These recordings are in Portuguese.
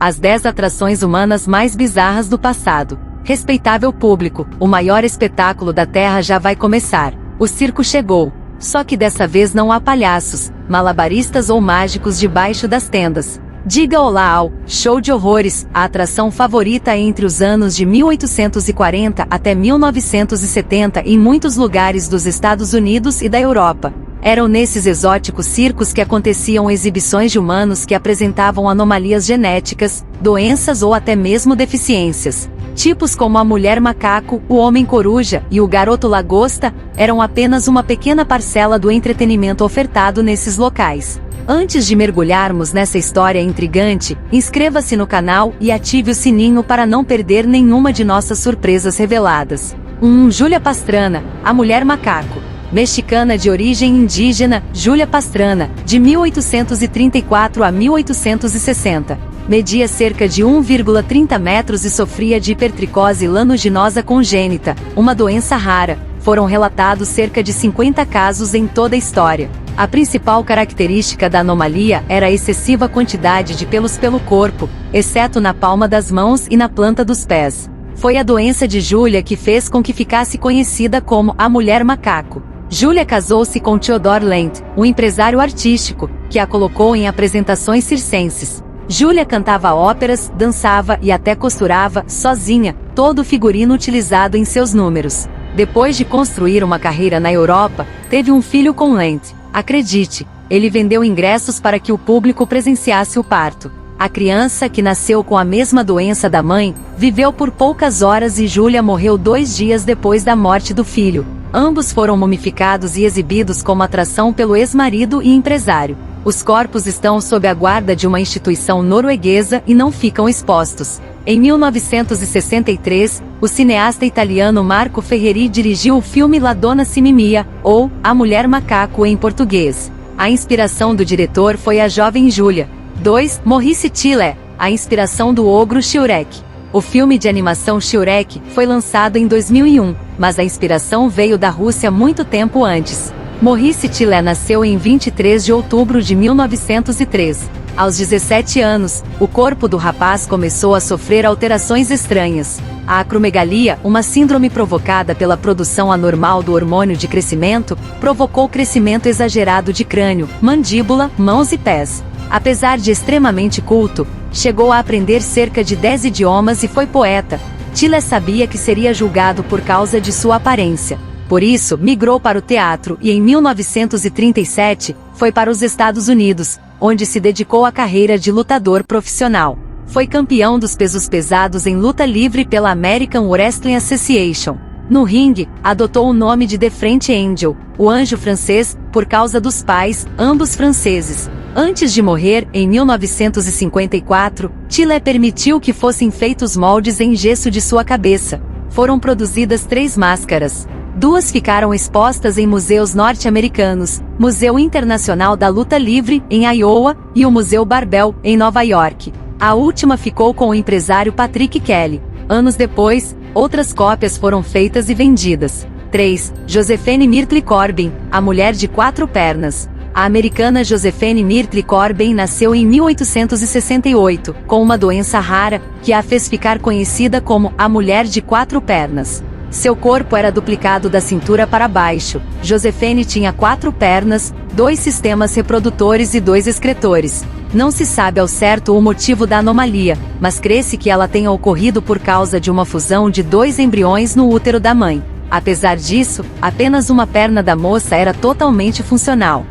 as 10 atrações humanas mais bizarras do passado. Respeitável público, o maior espetáculo da Terra já vai começar. O circo chegou. Só que dessa vez não há palhaços, malabaristas ou mágicos debaixo das tendas. Diga olá ao Show de Horrores, a atração favorita entre os anos de 1840 até 1970 em muitos lugares dos Estados Unidos e da Europa. Eram nesses exóticos circos que aconteciam exibições de humanos que apresentavam anomalias genéticas, doenças ou até mesmo deficiências. Tipos como a mulher macaco, o homem coruja e o garoto lagosta eram apenas uma pequena parcela do entretenimento ofertado nesses locais. Antes de mergulharmos nessa história intrigante, inscreva-se no canal e ative o sininho para não perder nenhuma de nossas surpresas reveladas. 1. Júlia Pastrana, a mulher macaco. Mexicana de origem indígena, Júlia Pastrana, de 1834 a 1860. Media cerca de 1,30 metros e sofria de hipertricose lanuginosa congênita, uma doença rara. Foram relatados cerca de 50 casos em toda a história. A principal característica da anomalia era a excessiva quantidade de pelos pelo corpo, exceto na palma das mãos e na planta dos pés. Foi a doença de Júlia que fez com que ficasse conhecida como a mulher macaco. Júlia casou-se com Theodore Lent, um empresário artístico, que a colocou em apresentações circenses. Júlia cantava óperas, dançava e até costurava, sozinha, todo o figurino utilizado em seus números. Depois de construir uma carreira na Europa, teve um filho com Lent. Acredite, ele vendeu ingressos para que o público presenciasse o parto. A criança, que nasceu com a mesma doença da mãe, viveu por poucas horas e Júlia morreu 2 dias depois da morte do filho. Ambos foram mumificados e exibidos como atração pelo ex-marido e empresário. Os corpos estão sob a guarda de uma instituição norueguesa e não ficam expostos. Em 1963, o cineasta italiano Marco Ferreri dirigiu o filme La Donna si mimia, ou A Mulher Macaco em português. A inspiração do diretor foi a jovem Júlia. 2. Maurice Tiller, a inspiração do ogro Shrek. O filme de animação Shrek foi lançado em 2001, mas a inspiração veio da Rússia muito tempo antes. Maurice Tiller nasceu em 23 de outubro de 1903. Aos 17 anos, o corpo do rapaz começou a sofrer alterações estranhas. A acromegalia, uma síndrome provocada pela produção anormal do hormônio de crescimento, provocou crescimento exagerado de crânio, mandíbula, mãos e pés. Apesar de extremamente culto, chegou a aprender cerca de 10 idiomas e foi poeta. Tiller sabia que seria julgado por causa de sua aparência. Por isso, migrou para o teatro e em 1937, foi para os Estados Unidos, onde se dedicou à carreira de lutador profissional. Foi campeão dos pesos pesados em luta livre pela American Wrestling Association. No ringue, adotou o nome de The French Angel, o anjo francês, por causa dos pais, ambos franceses. Antes de morrer, em 1954, Tiller permitiu que fossem feitos moldes em gesso de sua cabeça. Foram produzidas 3 máscaras. 2 ficaram expostas em museus norte-americanos, Museu Internacional da Luta Livre, em Iowa, e o Museu Barbell, em Nova York. A última ficou com o empresário Patrick Kelly. Anos depois, outras cópias foram feitas e vendidas. 3. Josephine Myrtle Corbin, a mulher de 4 pernas. A americana Josephine Myrtle Corbin nasceu em 1868, com uma doença rara, que a fez ficar conhecida como a mulher de 4 pernas. Seu corpo era duplicado da cintura para baixo. Josephine tinha 4 pernas, 2 sistemas reprodutores e 2 excretores. Não se sabe ao certo o motivo da anomalia, mas crê-se que ela tenha ocorrido por causa de uma fusão de 2 embriões no útero da mãe. Apesar disso, apenas uma perna da moça era totalmente funcional.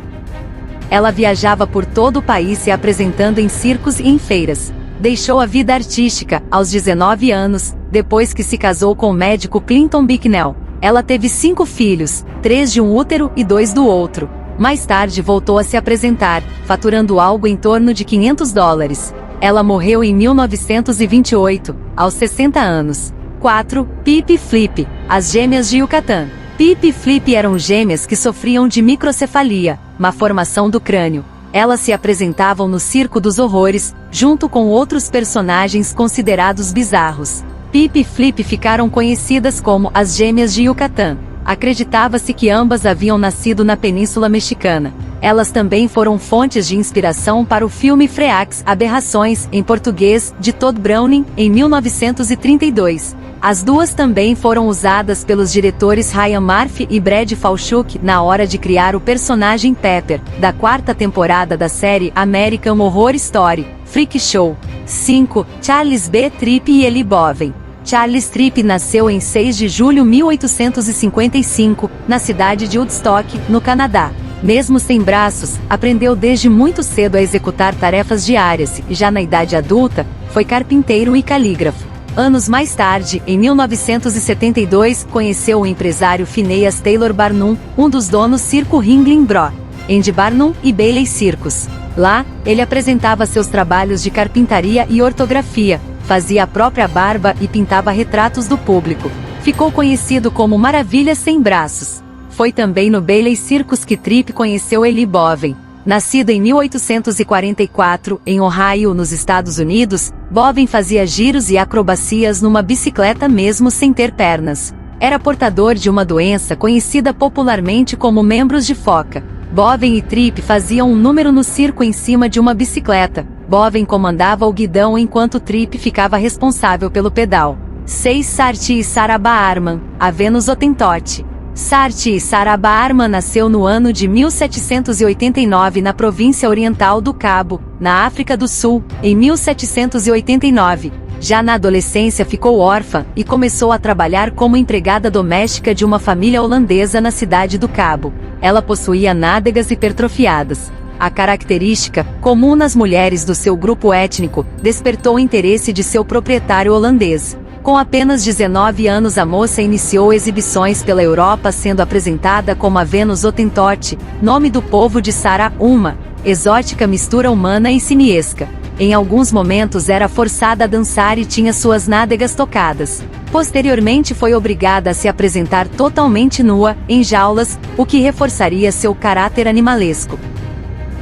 Ela viajava por todo o país se apresentando em circos e em feiras. Deixou a vida artística, aos 19 anos, depois que se casou com o médico Clinton Bicknell. Ela teve 5 filhos, 3 de um útero e 2 do outro. Mais tarde voltou a se apresentar, faturando algo em torno de $500. Ela morreu em 1928, aos 60 anos. 4. Pip e Flip, as gêmeas de Yucatán. Pip e Flip eram gêmeas que sofriam de microcefalia, má formação do crânio. Elas se apresentavam no Circo dos Horrores, junto com outros personagens considerados bizarros. Pip e Flip ficaram conhecidas como as Gêmeas de Yucatán. Acreditava-se que ambas haviam nascido na Península Mexicana. Elas também foram fontes de inspiração para o filme Freaks, Aberrações, em português, de Todd Browning, em 1932. As duas também foram usadas pelos diretores Ryan Murphy e Brad Falchuk na hora de criar o personagem Pepper, da quarta temporada da série American Horror Story, Freak Show. 5. Charles B. Tripp e Eli Boven. Charles Tripp nasceu em 6 de julho de 1855, na cidade de Woodstock, no Canadá. Mesmo sem braços, aprendeu desde muito cedo a executar tarefas diárias e, já na idade adulta, foi carpinteiro e calígrafo. Anos mais tarde, em 1972, conheceu o empresário Phineas Taylor Barnum, um dos donos Circo Ringling Bros. Andy Barnum e Bailey Circus. Lá, ele apresentava seus trabalhos de carpintaria e ortografia, fazia a própria barba e pintava retratos do público. Ficou conhecido como Maravilha Sem Braços. Foi também no Bailey Circus que Tripp conheceu Eli Boven. Nascido em 1844, em Ohio, nos Estados Unidos, Boven fazia giros e acrobacias numa bicicleta mesmo sem ter pernas. Era portador de uma doença conhecida popularmente como membros de foca. Boven e Tripp faziam um número no circo em cima de uma bicicleta. Boven comandava o guidão enquanto Tripp ficava responsável pelo pedal. 6. Saartjie e Sarah Baarman, a Venus Hottentot. Saartjie Sarah Baarman nasceu no ano de 1789 na província oriental do Cabo, na África do Sul, em 1789. Já na adolescência ficou órfã e começou a trabalhar como empregada doméstica de uma família holandesa na cidade do Cabo. Ela possuía nádegas hipertrofiadas. A característica, comum nas mulheres do seu grupo étnico, despertou o interesse de seu proprietário holandês. Com apenas 19 anos, a moça iniciou exibições pela Europa, sendo apresentada como a Venus Hottentot, nome do povo de Sarah, uma exótica mistura humana e simiesca. Em alguns momentos era forçada a dançar e tinha suas nádegas tocadas. Posteriormente foi obrigada a se apresentar totalmente nua, em jaulas, o que reforçaria seu caráter animalesco.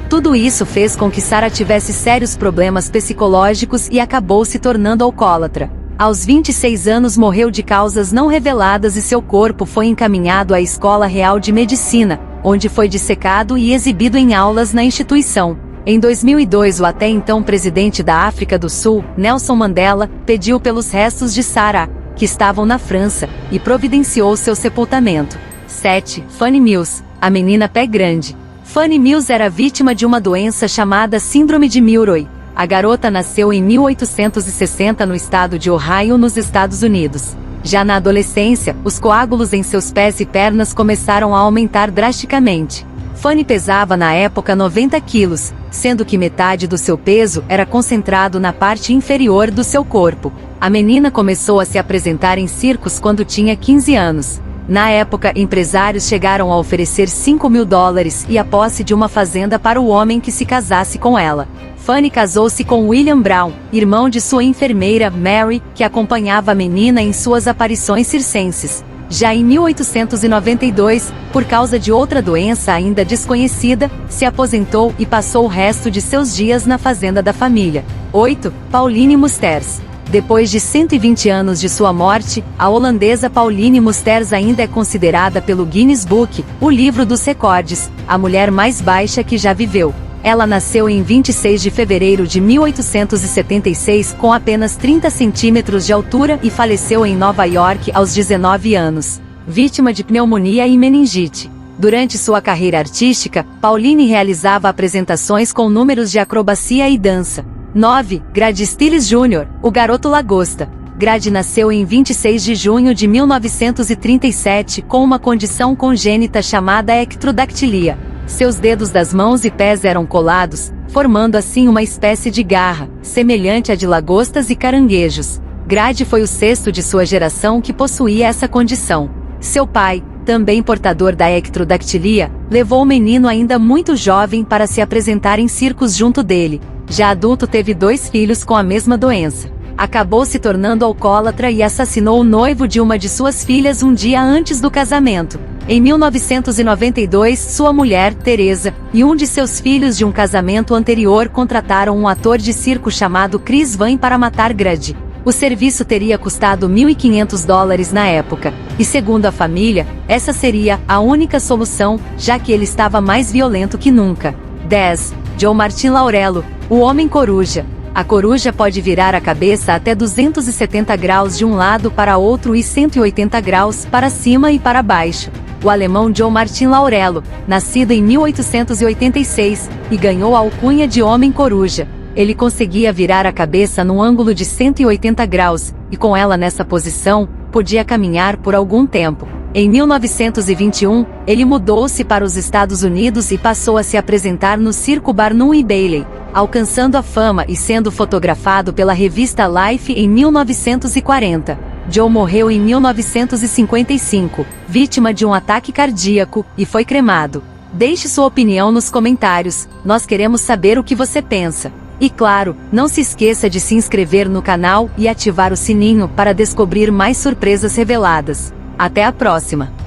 Tudo isso fez com que Sarah tivesse sérios problemas psicológicos e acabou se tornando alcoólatra. Aos 26 anos morreu de causas não reveladas e seu corpo foi encaminhado à Escola Real de Medicina, onde foi dissecado e exibido em aulas na instituição. Em 2002, o até então presidente da África do Sul, Nelson Mandela, pediu pelos restos de Sarah, que estavam na França, e providenciou seu sepultamento. 7. Fanny Mills, a menina pé grande. Fanny Mills era vítima de uma doença chamada Síndrome de Milroy. A garota nasceu em 1860 no estado de Ohio, nos Estados Unidos. Já na adolescência, os coágulos em seus pés e pernas começaram a aumentar drasticamente. Fanny pesava na época 90 quilos, sendo que metade do seu peso era concentrado na parte inferior do seu corpo. A menina começou a se apresentar em circos quando tinha 15 anos. Na época, empresários chegaram a oferecer $5.000 e a posse de uma fazenda para o homem que se casasse com ela. Fanny casou-se com William Brown, irmão de sua enfermeira, Mary, que acompanhava a menina em suas aparições circenses. Já em 1892, por causa de outra doença ainda desconhecida, se aposentou e passou o resto de seus dias na fazenda da família. 8. Pauline Musters. Depois de 120 anos de sua morte, a holandesa Pauline Musters ainda é considerada pelo Guinness Book, o livro dos recordes, a mulher mais baixa que já viveu. Ela nasceu em 26 de fevereiro de 1876 com apenas 30 centímetros de altura e faleceu em Nova York aos 19 anos, vítima de pneumonia e meningite. Durante sua carreira artística, Pauline realizava apresentações com números de acrobacia e dança. 9. Grady Stiles Jr., o garoto lagosta. Grady nasceu em 26 de junho de 1937 com uma condição congênita chamada ectrodactilia. Seus dedos das mãos e pés eram colados, formando assim uma espécie de garra, semelhante à de lagostas e caranguejos. Grady foi o sexto de sua geração que possuía essa condição. Seu pai, também portador da ectrodactilia, levou o menino ainda muito jovem para se apresentar em circos junto dele. Já adulto, teve 2 filhos com a mesma doença. Acabou se tornando alcoólatra e assassinou o noivo de uma de suas filhas um dia antes do casamento. Em 1992, sua mulher, Teresa, e um de seus filhos de um casamento anterior contrataram um ator de circo chamado Chris Van para matar Grady. O serviço teria custado $1.500 na época, e segundo a família, essa seria a única solução, já que ele estava mais violento que nunca. 10. Joe Martin Laurello, o Homem Coruja. A coruja pode virar a cabeça até 270 graus de um lado para outro e 180 graus para cima e para baixo. O alemão Joe Martin Laurello, nascido em 1886, e ganhou a alcunha de Homem Coruja. Ele conseguia virar a cabeça num ângulo de 180 graus, e com ela nessa posição, podia caminhar por algum tempo. Em 1921, ele mudou-se para os Estados Unidos e passou a se apresentar no Circo Barnum e Bailey, alcançando a fama e sendo fotografado pela revista Life em 1940. Joe morreu em 1955, vítima de um ataque cardíaco, e foi cremado. Deixe sua opinião nos comentários, nós queremos saber o que você pensa. E claro, não se esqueça de se inscrever no canal e ativar o sininho para descobrir mais surpresas reveladas. Até a próxima!